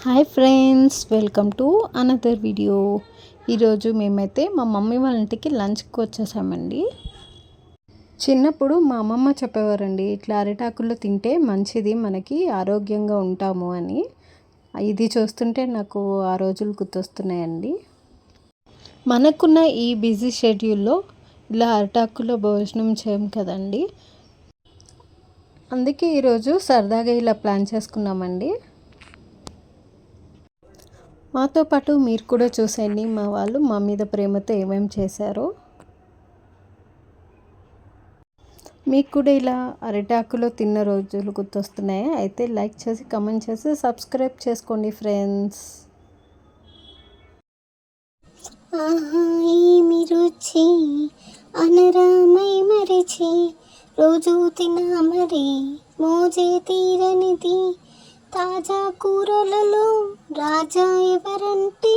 Hi friends, welcome to another video. ఈరోజు మేమైతే మా మమ్మీ వాళ్ళ ఇంటికి లంచ్కి వచ్చేసామండి. చిన్నప్పుడు మా అమ్మమ్మ చెప్పేవారండి, ఇట్లా అరిటాకుల్లో తింటే మంచిది, మనకి ఆరోగ్యంగా ఉంటాము అని. ఇది చూస్తుంటే నాకు ఆ రోజులు గుర్తొస్తున్నాయండి. మనకున్న ఈ బిజీ షెడ్యూల్లో ఇలా అరిటాకుల్లో భోజనం చేయం కదండి. అందుకే ఈరోజు సరదాగా ఇలా ప్లాన్ చేసుకున్నామండి. మాతో పాటు మీరు కూడా చూసేయండి మా వాళ్ళు మా మీద ప్రేమతో ఏమేమి చేశారో. మీకు కూడా ఇలా అరిటాకులో తిన్న రోజులు గుర్తొస్తున్నాయా? అయితే లైక్ చేసి కమెంట్ చేసి సబ్స్క్రైబ్ చేసుకోండి ఫ్రెండ్స్. ఆహా ఏమి రుచి అనరామై మరిచి రోజు తినా మరి మోజే తీరనిది తాజా కూరలలో రాజా ఎవరంటే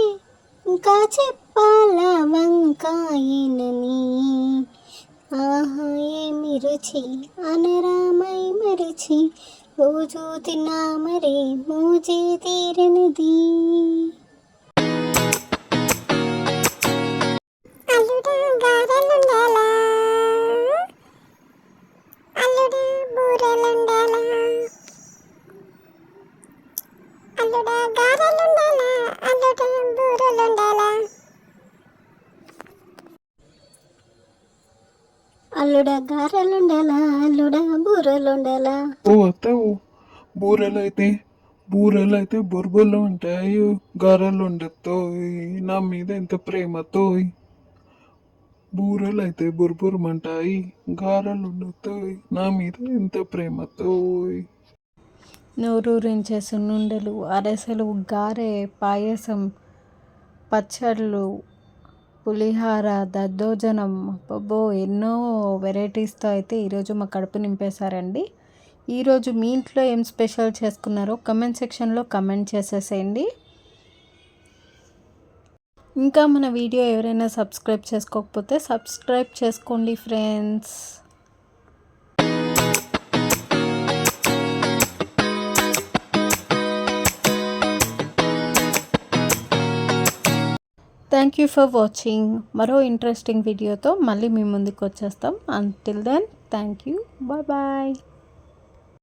ఇంకా చెప్పాలా వంకాయనని. ఆహా ఏమి రుచి అనరామై మరిచి రోజు తినా మరి మోజే తీరనిది. అల్లుడా గారెలుండాలా అల్లుడా బూరెలుండాలా. ఓ అత్తవు బూరెలైతే బొరుగులు ఉంటాయి, గారెలు ఉండతో నా మీద ఎంత ప్రేమతో. బూరెలైతే బుర్బురమంటాయి, గారెలు ఉండతో నా మీద ఎంత ప్రేమతో. నోరూరించే సున్నుండలు, అరెసలు, గారె, పాయసం, పచ్చళ్ళు, పులిహార, దద్దోజనం, అబ్బో ఎన్నో వెరైటీస్తో అయితే ఈరోజు మా కడుపు నింపేశారండి. ఈరోజు మీ ఇంట్లో ఏం స్పెషల్ చేసుకున్నారో కమెంట్ సెక్షన్లో కమెంట్ చేసేసేయండి. ఇంకా మన వీడియో ఎవరైనా సబ్స్క్రైబ్ చేసుకోకపోతే సబ్స్క్రైబ్ చేసుకోండి friends. Thank you for watching. మరో ఇంట్రెస్టింగ్ వీడియోతో మళ్ళీ మీ ముందుకు వచ్చేస్తాం. Until then thank you, bye bye.